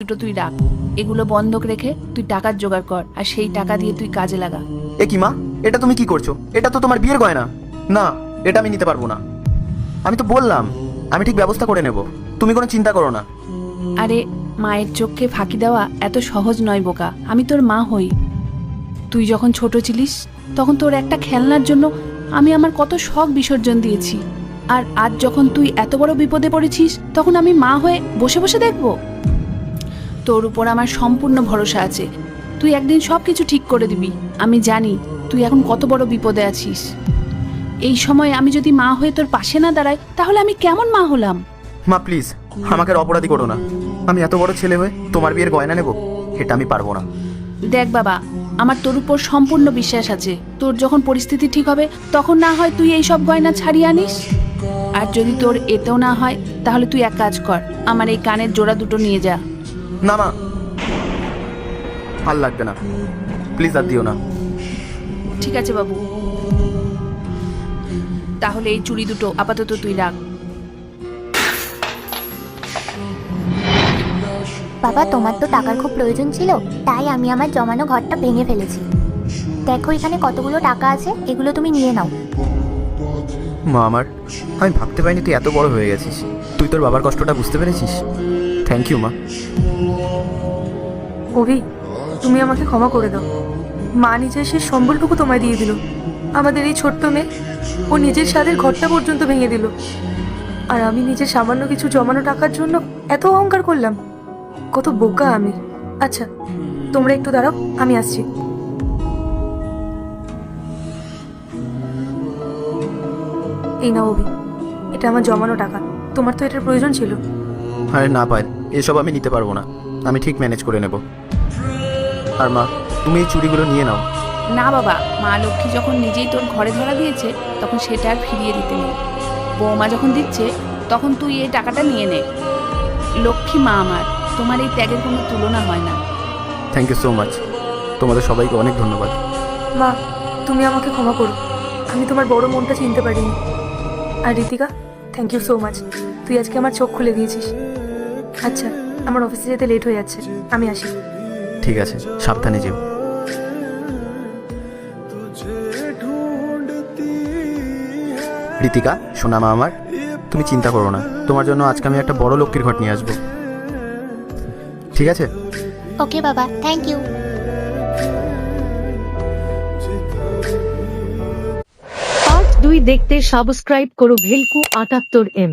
দুটো তুই রাখ, এগুলো বন্ধক রেখে তুই টাকার জোগাড় কর, আর সেই টাকা দিয়ে তুই কাজে লাগা। এ কি মা, এটা তুমি কি করছো? এটা তো তোমার বিয়ের গয়না। না, এটা আমি নিতে পারবো না। আমি তো বললাম আমি ঠিক ব্যবস্থা করে নেব, তুমি কোনো চিন্তা করো না। আরে মায়ের চোখকে ফাঁকি দেওয়া এত সহজ নয় বোকা, আমি তোর মা হই। তুই যখন ছোট ছিলিস তখন তোর একটা খেলনার জন্য আমি আমার কত শখ বিসর্জন দিয়েছি, আর আজ যখন তুই এত বড় বিপদে পড়েছিস তখন আমি মা হয়ে বসে বসে দেখব? তোর উপর আমার সম্পূর্ণ ভরসা আছে, তুই একদিন সব কিছু ঠিক করে দিবি। আমি জানি তুই এখন কত বড় বিপদে আছিস। এই সময় আমি যদি মা হয়ে তোর পাশে না দাঁড়াই তাহলে আমি কেমন মা হলাম? মা প্লিজ, আমাকে আর অপরাধী করো না। আমি এত বড় ছেলে হয়ে তোমার বিয়ের গয়না নেব, এটা আমি পারবো না। দেখ বাবা, আমার তোর উপর সম্পূর্ণ বিশ্বাস আছে। তোর যখন পরিস্থিতি ঠিক হবে তখন না হয় তুই এই সব গয়না ছাড়িয়ে আনিস। আর যদি তোর এতেও না হয় তাহলে তুই এক কাজ কর, আমার এই কানের জোড়া দুটো নিয়ে যা। না মা, ভাল লাগবে না, প্লিজ আর দিও না। ঠিক আছে বাবু, তাহলে এই চুড়ি দুটো আপাতত তুই রাখ। বাবা, তোমার তো টাকার খুব প্রয়োজন ছিল, তাই আমি আমার জমানো ঘরটা ভেঙে ফেলেছি। দেখো এখানে কতগুলো টাকা আছে, এগুলো তুমি নিয়ে নাও। মা আমার, আমি ভাবতে পারিনি তুই এত বড় হয়ে গেছিস। তুই তোর বাবার কষ্টটা বুঝতে পেরেছিস। থ্যাংক ইউ মা। অভি, তুমি আমাকে ক্ষমা করে দাও। মা নিজের সেই সম্বলটুকু তোমায় দিয়ে দিল, আমাদের এই ছোট্ট মেয়ে ও নিজের স্বাদের ঘরটা পর্যন্ত ভেঙে দিল, আর আমি নিজের সামান্য কিছু জমানো টাকার জন্য এত অহংকার করলাম। কত বোকা আমি। আচ্ছা, তোমরা একটু দাঁড়াও, আমি আসছি। এই নাও অভি, এটা আমার জমানো টাকা, তোমার তো এটার প্রয়োজন ছিল। আরে না পায়েল, এসব আমি নিতে পারবো না, আমি ঠিক ম্যানেজ করে নেব। আর মা, তুমি এই চুড়িগুলো নিয়ে নাও। না বাবা, মা লক্ষ্মী যখন নিজেই তোর ঘরে ধরা দিয়েছে তখন সেটা আর ফিরিয়ে দিতে নেই। বৌমা যখন দিচ্ছে তখন তুই এই টাকাটা নিয়ে নে। লক্ষ্মী মা আমার, তোমার এই ত্যাগের কোনো তুলনা হয় না। থ্যাংক ইউ সো মাচ, তোমাদের সবাইকে অনেক ধন্যবাদ। মা, তুমি আমাকে ক্ষমা করো, আমি তোমার বড় মনটা চিনতে পারিনি। আর Ritika, thank you so much, তুই আজকে আমার চোখ খুলে দিয়েছিস। আচ্ছা, আমার অফিসে যেতে লেট হয়ে যাচ্ছে, আমি আসি। ঠিক আছে, সাবধানে যেও। ঋতিকা, শোনা মা আমার, তুমি চিন্তা করো না, তোমার জন্য আজকে আমি একটা বড় লক্ষ্মীর ঘট নিয়ে আসবো, ঠিক আছে? ওকে বাবা, থ্যাংক ইউ। পার্ট 2 দেখতে সাবস্ক্রাইব করো ভেলকু 78M।